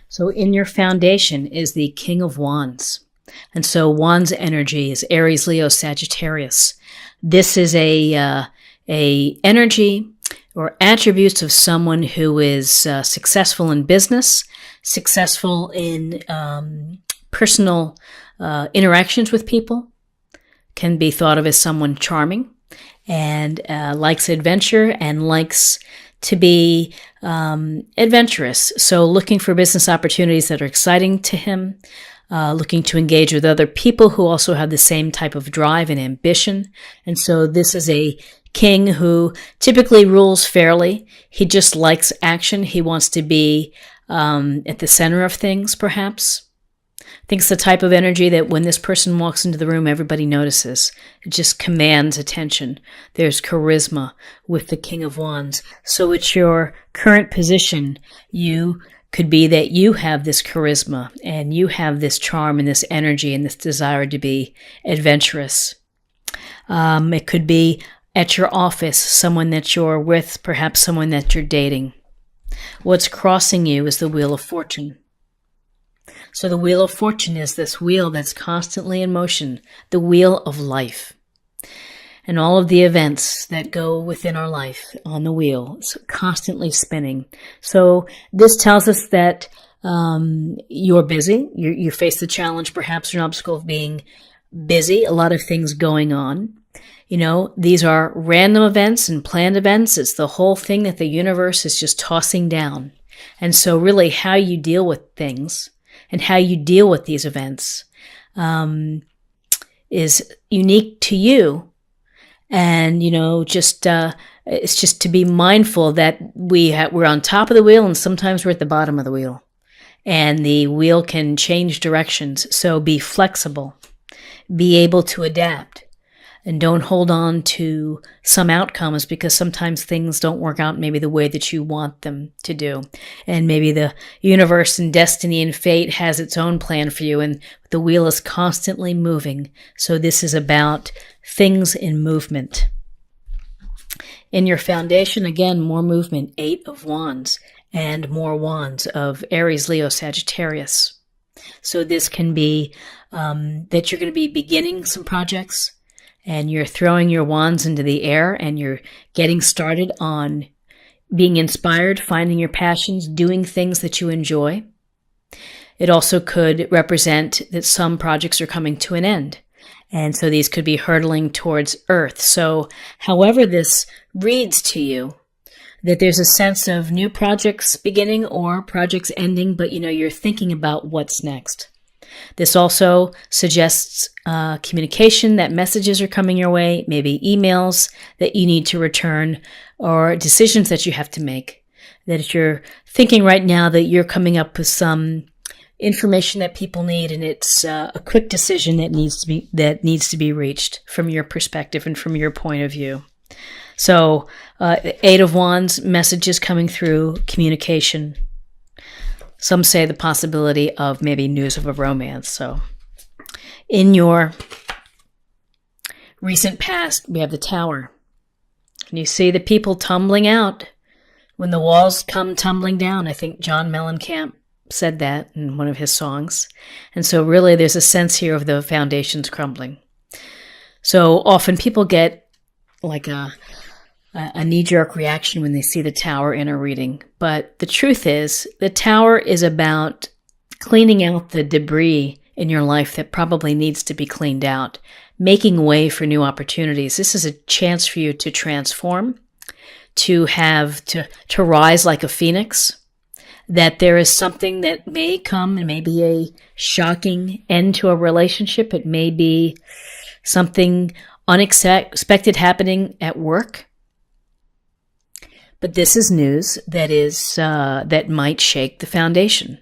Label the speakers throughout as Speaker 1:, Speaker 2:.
Speaker 1: So in your foundation is the King of Wands. And so Wands energy is Aries, Leo, Sagittarius. This is a energy or attributes of someone who is successful in business, successful in personal interactions with people, can be thought of as someone charming, and likes adventure and likes to be adventurous. So looking for business opportunities that are exciting to him, looking to engage with other people who also have the same type of drive and ambition. And so this is a king who typically rules fairly. He just likes action. He wants to be at the center of things, perhaps. I think it's the type of energy that when this person walks into the room, everybody notices. It just commands attention. There's charisma with the King of Wands. So it's your current position. You could be that you have this charisma and you have this charm and this energy and this desire to be adventurous. It could be at your office, someone that you're with, perhaps someone that you're dating. What's crossing you is the Wheel of Fortune. So the Wheel of Fortune is this wheel that's constantly in motion, the wheel of life. And all of the events that go within our life on the wheel, it's constantly spinning. So this tells us that you're busy. You face the challenge, perhaps an obstacle of being busy, a lot of things going on. You know, these are random events and planned events. It's the whole thing that the universe is just tossing down. And so really how you deal with things and how you deal with these events is unique to you. And, you know, just it's just to be mindful that we're on top of the wheel and sometimes we're at the bottom of the wheel. And the wheel can change directions. So be flexible. Be able to adapt. And don't hold on to some outcomes because sometimes things don't work out maybe the way that you want them to do. And maybe the universe and destiny and fate has its own plan for you and the wheel is constantly moving. So this is about things in movement. In your foundation, again, more movement, 8 of Wands and more Wands of Aries, Leo, Sagittarius. So this can be that you're going to be beginning some projects. And you're throwing your wands into the air and you're getting started on being inspired, finding your passions, doing things that you enjoy. It also could represent that some projects are coming to an end. And so these could be hurtling towards earth. So however this reads to you, that there's a sense of new projects beginning or projects ending, but you know, you're thinking about what's next. This also suggests communication, that messages are coming your way, maybe emails that you need to return or decisions that you have to make. That if you're thinking right now that you're coming up with some information that people need and it's a quick decision that needs to be reached from your perspective and from your point of view. So 8 of Wands, messages coming through, communication. Some say the possibility of maybe news of a romance. So in your recent past, we have the Tower. And you see the people tumbling out when the walls come tumbling down. I think John Mellencamp said that in one of his songs. And so really there's a sense here of the foundations crumbling. So often people get like a knee-jerk reaction when they see the Tower in a reading. But the truth is, the Tower is about cleaning out the debris in your life that probably needs to be cleaned out, making way for new opportunities. This is a chance for you to transform, to rise like a phoenix, that there is something that may come and may be a shocking end to a relationship. It may be something unexpected happening at work. But this is news that might shake the foundation.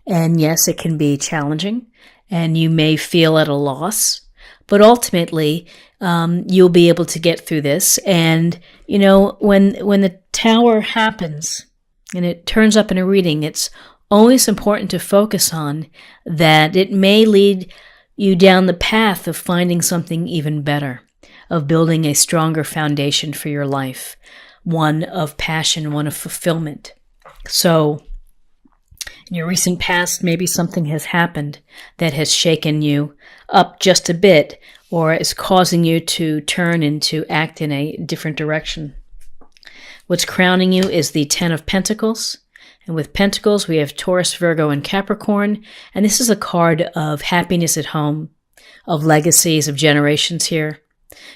Speaker 1: And yes, it can be challenging and you may feel at a loss, but ultimately, you'll be able to get through this. And, you know, when the Tower happens and it turns up in a reading, it's always important to focus on that it may lead you down the path of finding something even better, of building a stronger foundation for your life. One of passion, one of fulfillment. So In your recent past, maybe something has happened that has shaken you up just a bit or is causing you to turn and to act in a different direction. What's crowning you is the Ten of Pentacles. And with Pentacles, we have Taurus, Virgo, and Capricorn. And this is a card of happiness at home, of legacies, of generations here.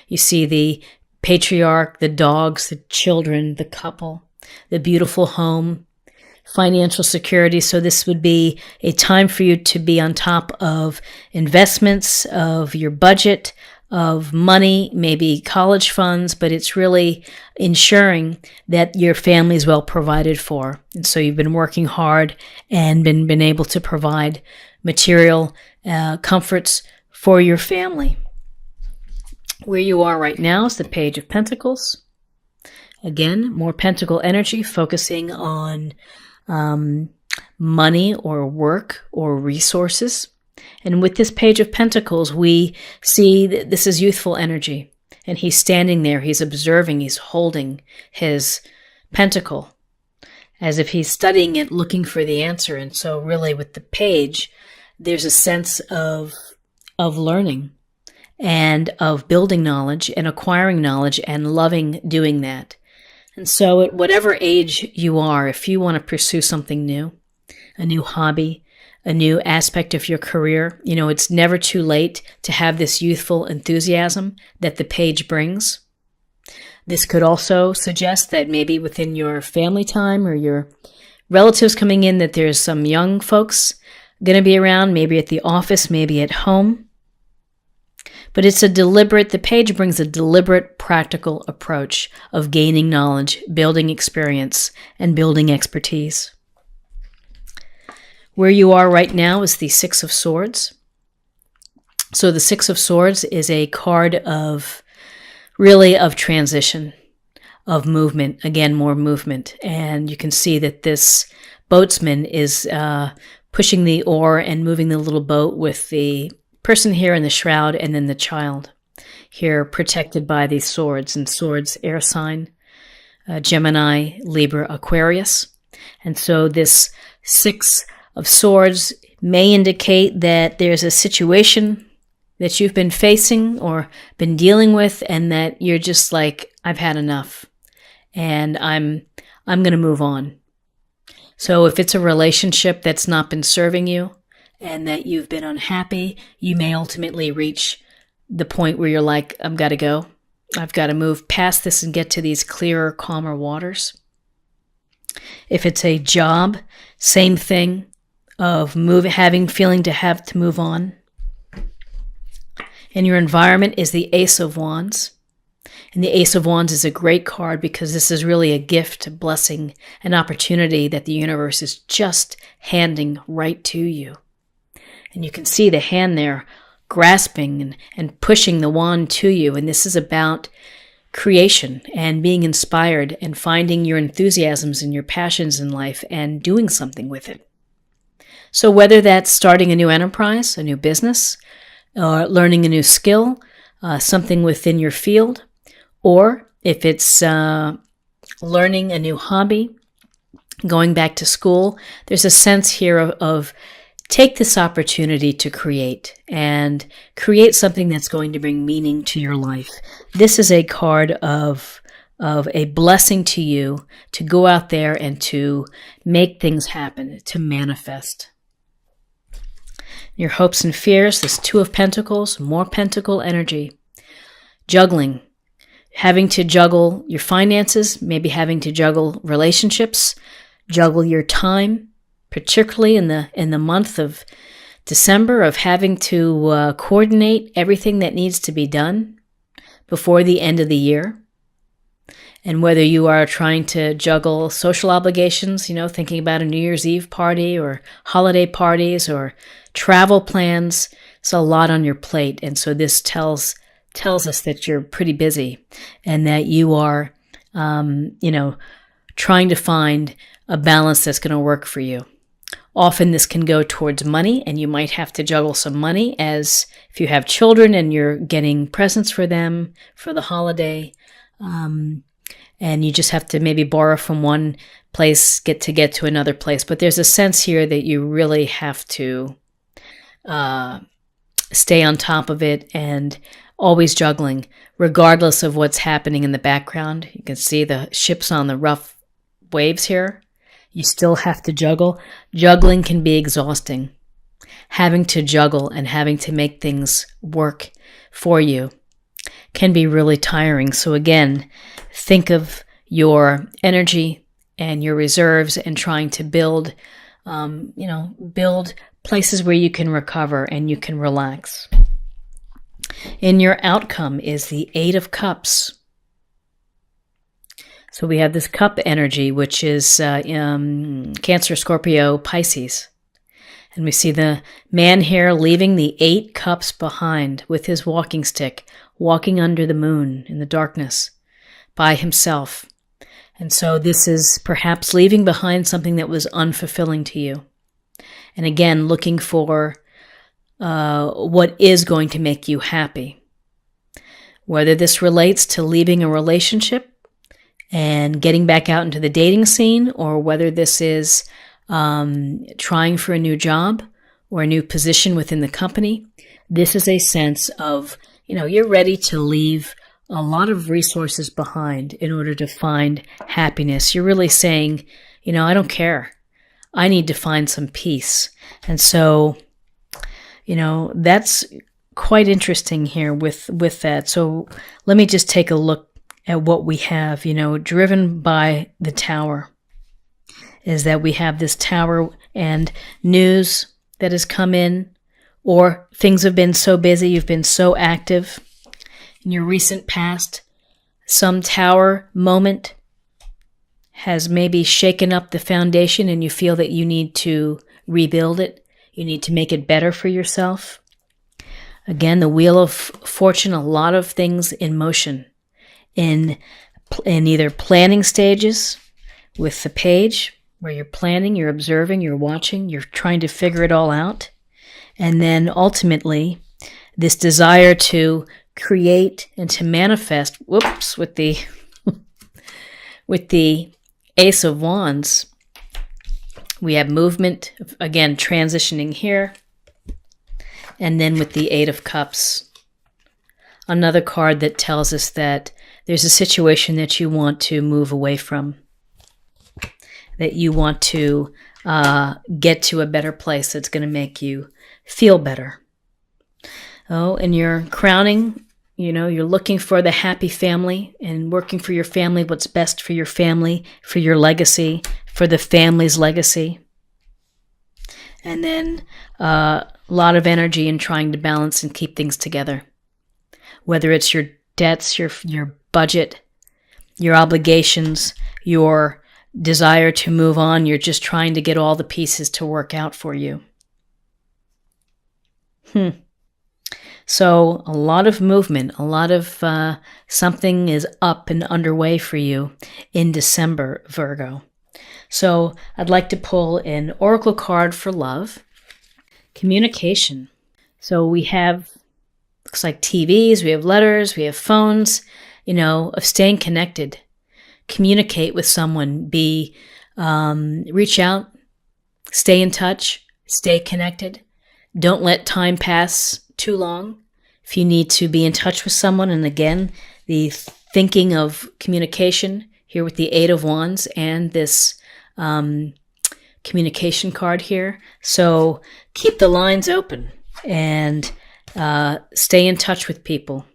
Speaker 1: You see the patriarch, the dogs, the children, the couple, the beautiful home, financial security. So this would be a time for you to be on top of investments, of your budget, of money, maybe college funds, but it's really ensuring that your family is well provided for. And so you've been working hard and been able to provide material comforts for your family. Where you are right now is the Page of Pentacles. Again, more pentacle energy, focusing on money or work or resources. And with this Page of Pentacles, we see that this is youthful energy. And he's standing there, he's observing, he's holding his pentacle as if he's studying it, looking for the answer. And so really with the page, there's a sense of learning and of building knowledge and acquiring knowledge and loving doing that. And so at whatever age you are, if you want to pursue something new, a new hobby, a new aspect of your career, it's never too late to have this youthful enthusiasm that the page brings. This could also suggest that maybe within your family time or your relatives coming in, that there's some young folks going to be around, maybe at the office, maybe at home. But the page brings a deliberate, practical approach of gaining knowledge, building experience, and building expertise. Where you are right now is the Six of Swords. So the Six of Swords is a card of transition, of movement, again, more movement. And you can see that this boatsman is pushing the oar and moving the little boat with the person here in the shroud and then the child here protected by these swords. And swords, air sign, Gemini, Libra, Aquarius. And so this Six of Swords may indicate that there's a situation that you've been facing or been dealing with and that you're just like, I've had enough and I'm going to move on. So if it's a relationship that's not been serving you and that you've been unhappy, you may ultimately reach the point where you're like, I've got to go. I've got to move past this and get to these clearer, calmer waters. If it's a job, same thing of feeling to have to move on. And your environment is the Ace of Wands. And the Ace of Wands is a great card because this is really a gift, a blessing, an opportunity that the universe is just handing right to you. And you can see the hand there grasping and pushing the wand to you. And this is about creation and being inspired and finding your enthusiasms and your passions in life and doing something with it. So whether that's starting a new enterprise, a new business, or learning a new skill, something within your field, or if it's learning a new hobby, going back to school, there's a sense here of take this opportunity to create and create something that's going to bring meaning to your life. This is a card of a blessing to you to go out there and to make things happen, to manifest. Your hopes and fears, this Two of Pentacles, more pentacle energy. Juggling, having to juggle your finances, maybe having to juggle relationships, juggle your time, particularly in the month of December, of having to coordinate everything that needs to be done before the end of the year. And whether you are trying to juggle social obligations, thinking about a New Year's Eve party or holiday parties or travel plans, it's a lot on your plate. And so this tells us that you're pretty busy and that you are, trying to find a balance that's going to work for you. Often this can go towards money, and you might have to juggle some money as if you have children and you're getting presents for them for the holiday. and you just have to maybe borrow from one place get to another place. But there's a sense here that you really have to stay on top of it and always juggling, regardless of what's happening in the background. You can see the ships on the rough waves here. You still have to juggle. Juggling can be exhausting. Having to juggle and having to make things work for you can be really tiring. So again, think of your energy and your reserves and trying to build, build places where you can recover and you can relax. And your outcome is the Eight of Cups. So we have this cup energy, which is Cancer, Scorpio, Pisces. And we see the man here leaving the 8 cups behind with his walking stick, walking under the moon in the darkness by himself. And so this is perhaps leaving behind something that was unfulfilling to you. And again, looking for what is going to make you happy. Whether this relates to leaving a relationship and getting back out into the dating scene, or whether this is trying for a new job or a new position within the company, this is a sense of, you're ready to leave a lot of resources behind in order to find happiness. You're really saying, I don't care. I need to find some peace. And so, that's quite interesting here with that. So let me just take a look at what we have, driven by the Tower. Is that we have this Tower and news that has come in, or things have been so busy, you've been so active in your recent past. Some Tower moment has maybe shaken up the foundation and you feel that you need to rebuild it. You need to make it better for yourself. Again, the Wheel of Fortune, a lot of things in motion in either planning stages with the Page, where you're planning, you're observing, you're watching, you're trying to figure it all out. And then ultimately, this desire to create and to manifest, with the with the Ace of Wands, we have movement, again, transitioning here. And then with the Eight of Cups, another card that tells us that there's a situation that you want to move away from, that you want to get to a better place that's going to make you feel better. Oh, and you're crowning, you're looking for the happy family and working for your family, what's best for your family, for your legacy, for the family's legacy. And then a lot of energy in trying to balance and keep things together. Whether it's your debts, your budget, your obligations, your desire to move on, you're just trying to get all the pieces to work out for you. So a lot of movement, a lot of something is up and underway for you in December, Virgo. So I'd like to pull an oracle card for love. Communication. So we have, looks like TVs, we have letters, we have phones, of staying connected. Communicate with someone, reach out, stay in touch, stay connected. Don't let time pass too long. If you need to be in touch with someone, and again, the thinking of communication here with the Eight of Wands and this communication card here. So keep the lines open and stay in touch with people.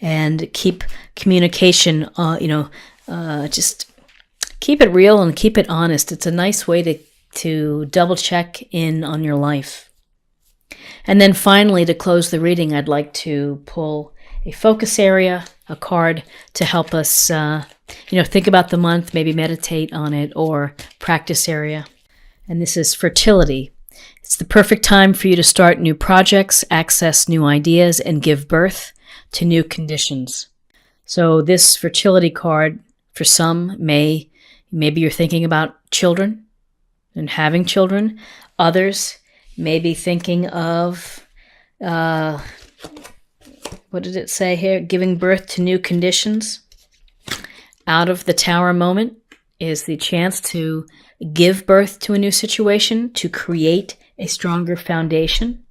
Speaker 1: And keep communication, just keep it real and keep it honest. It's a nice way to double check in on your life. And then finally, to close the reading, I'd like to pull a focus area, a card to help us, think about the month, maybe meditate on it, or practice area. And this is fertility. It's the perfect time for you to start new projects, access new ideas, and give birth to new conditions. So this fertility card, for some, maybe you're thinking about children and having children. Others may be thinking of, what did it say here? Giving birth to new conditions. out of the Tower moment is the chance to give birth to a new situation, to create a stronger foundation.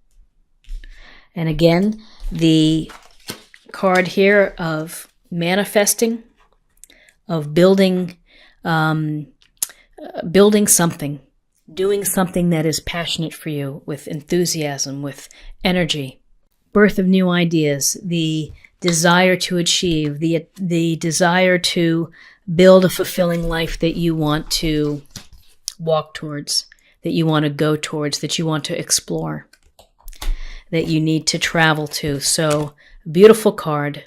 Speaker 1: And again, the card here of manifesting, of building something, doing something that is passionate for you, with enthusiasm, with energy. Birth of new ideas, the desire to achieve, the desire to build a fulfilling life that you want to walk towards, that you want to go towards, that you want to explore, that you need to travel to. So, beautiful card.